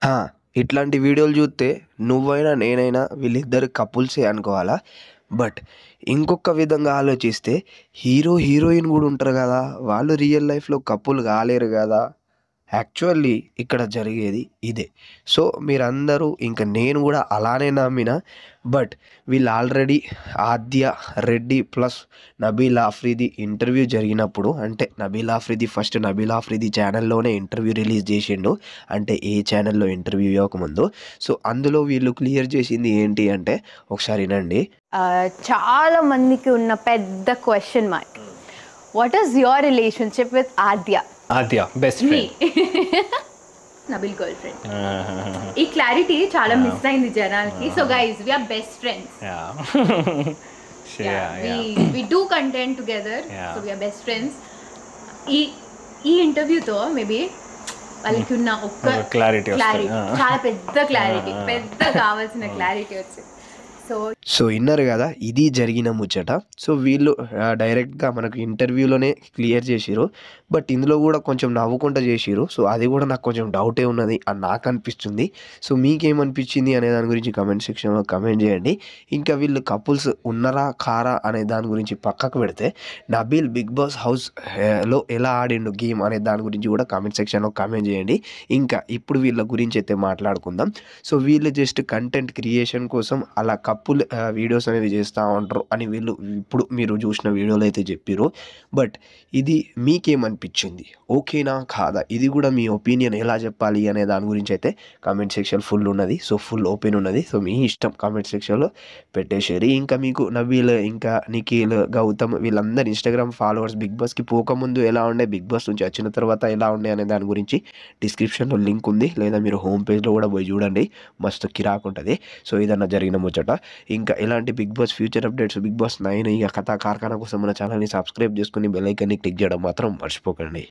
ఆ! ఇట్లాంటి వీడియోలు జూత్తే నువ్వైనా, నేనైనా వీళ్ళిద్దరు కపుల్సే అనుకోవాలా. బట్ ఇంకొక విధంగా ఆలోచిస్తే హీరో, హీరోయిన్ గూడా ఉంటారు గదా! వాళ్ళు రియల్ లైఫ్‌లో కపుల్ గాలేరు గదా! యాక్చువల్లీ ఇక్కడ జరిగేది ఇదే. సో, మీరందరూ ఇంక నేను గూడా అలానే నమ్మినా. బట్ వీళ్ళు already 'Aadya', 'Reddy' plus 'Nabeel Afridi' interview జరిగినప్పుడు అంటే నబీల్ ఆఫ్రిది ఫస్ట్ నబీల్ ఆఫ్రిది ఛానల్‌లోనే ఇంటర్వ్యూ రిలీజ్ జేషిండు. అంటే ఏ ఛానల్‌లో ఇంటర్వ్యూ ఇవ్వకముందు. సో, అందులో వీళ్ళు క్లియర్ చేసింది ఏంటి అంటే ఒకసారి ఇనండి. చాలా మందికి ఉన్న పెద్ద question mark. What is your relationship with Aadya? Aadya best friend. Nabeel girl friend. ఈ క్లారిటీ చాలా మిస్ అయింది జనాలకి. So guys we are best friends. We do content together. So we are best friends. ఈ ఈ ఇంటర్వ్యూతో మేబీ వాళ్ళకి ఉన్న ఒక్క క్లారిటీ చాలా పెద్ద క్లారిటీ, పెద్ద కావాల్సిన క్లారిటీ వచ్చింది. సో ఇన్నారు కదా, ఇది జరిగిన ముచ్చట. సో వీళ్ళు డైరెక్ట్గా మనకు ఇంటర్వ్యూలోనే క్లియర్ చేసిరు. బట్ ఇందులో కూడా కొంచెం నవ్వుకుంటూ చేసిరు. సో అది కూడా నాకు కొంచెం డౌటే ఉన్నది అని నాకు అనిపిస్తుంది. సో మీకేమనిపించింది అనే దాని గురించి కమెంట్ సెక్షన్లో కమెంట్ చేయండి. ఇంకా వీళ్ళు కపుల్స్ ఉన్నరా కారా అనే దాని గురించి పక్కకు పెడితే నబీల్ బిగ్ బాస్ హౌస్లో ఎలా ఆడిండు గేమ్ అనే దాని గురించి కూడా కామెంట్ సెక్షన్లో కామెంట్ చేయండి. ఇంకా ఇప్పుడు వీళ్ళ గురించి అయితే మాట్లాడుకుందాం. సో వీళ్ళు జస్ట్ కంటెంట్ క్రియేషన్ కోసం అలా కపుల్ వీడియోస్ అనేది చేస్తూ ఉంటారు అని వీళ్ళు ఇప్పుడు మీరు చూసిన వీడియోలో అయితే చెప్పారు. బట్ ఇది మీకేమనిపించింది, ఓకేనా కాదా, ఇది కూడా మీ ఒపీనియన్ ఎలా చెప్పాలి అనే దాని గురించి అయితే కామెంట్ సెక్షన్ ఫుల్ ఉన్నది. సో ఫుల్ ఓపెన్ ఉన్నది. సో మీ ఇష్టం కామెంట్ సెక్షన్లో పెట్టేసేరి. ఇంకా మీకు నబీల్, ఇంకా నిఖిల్, గౌతమ్ వీళ్ళందరూ ఇన్స్టాగ్రామ్ ఫాలోవర్స్ బిగ్ బాస్కి పోకముందు ఎలా ఉండే, బిగ్ బాస్ నుంచి వచ్చిన తర్వాత ఎలా ఉండే అనే దాని గురించి డిస్క్రిప్షన్లో లింక్ ఉంది, లేదా మీరు హోమ్ పేజ్లో కూడా పోయి చూడండి. మస్తు కిరాక్ ఉంటుంది. సో ఇదన్నా జరిగిన ముచ్చట. ఇంకా ఇలాంటి Bigg Boss future updates, Bigg Boss 9 ఇక కథా కార్ఖానా కోసం మన ఛానల్ని సబ్స్క్రైబ్ చేసుకుని బెల్ ఐకాన్ని క్లిక్ చేయడం మాత్రం మర్చిపోకండి.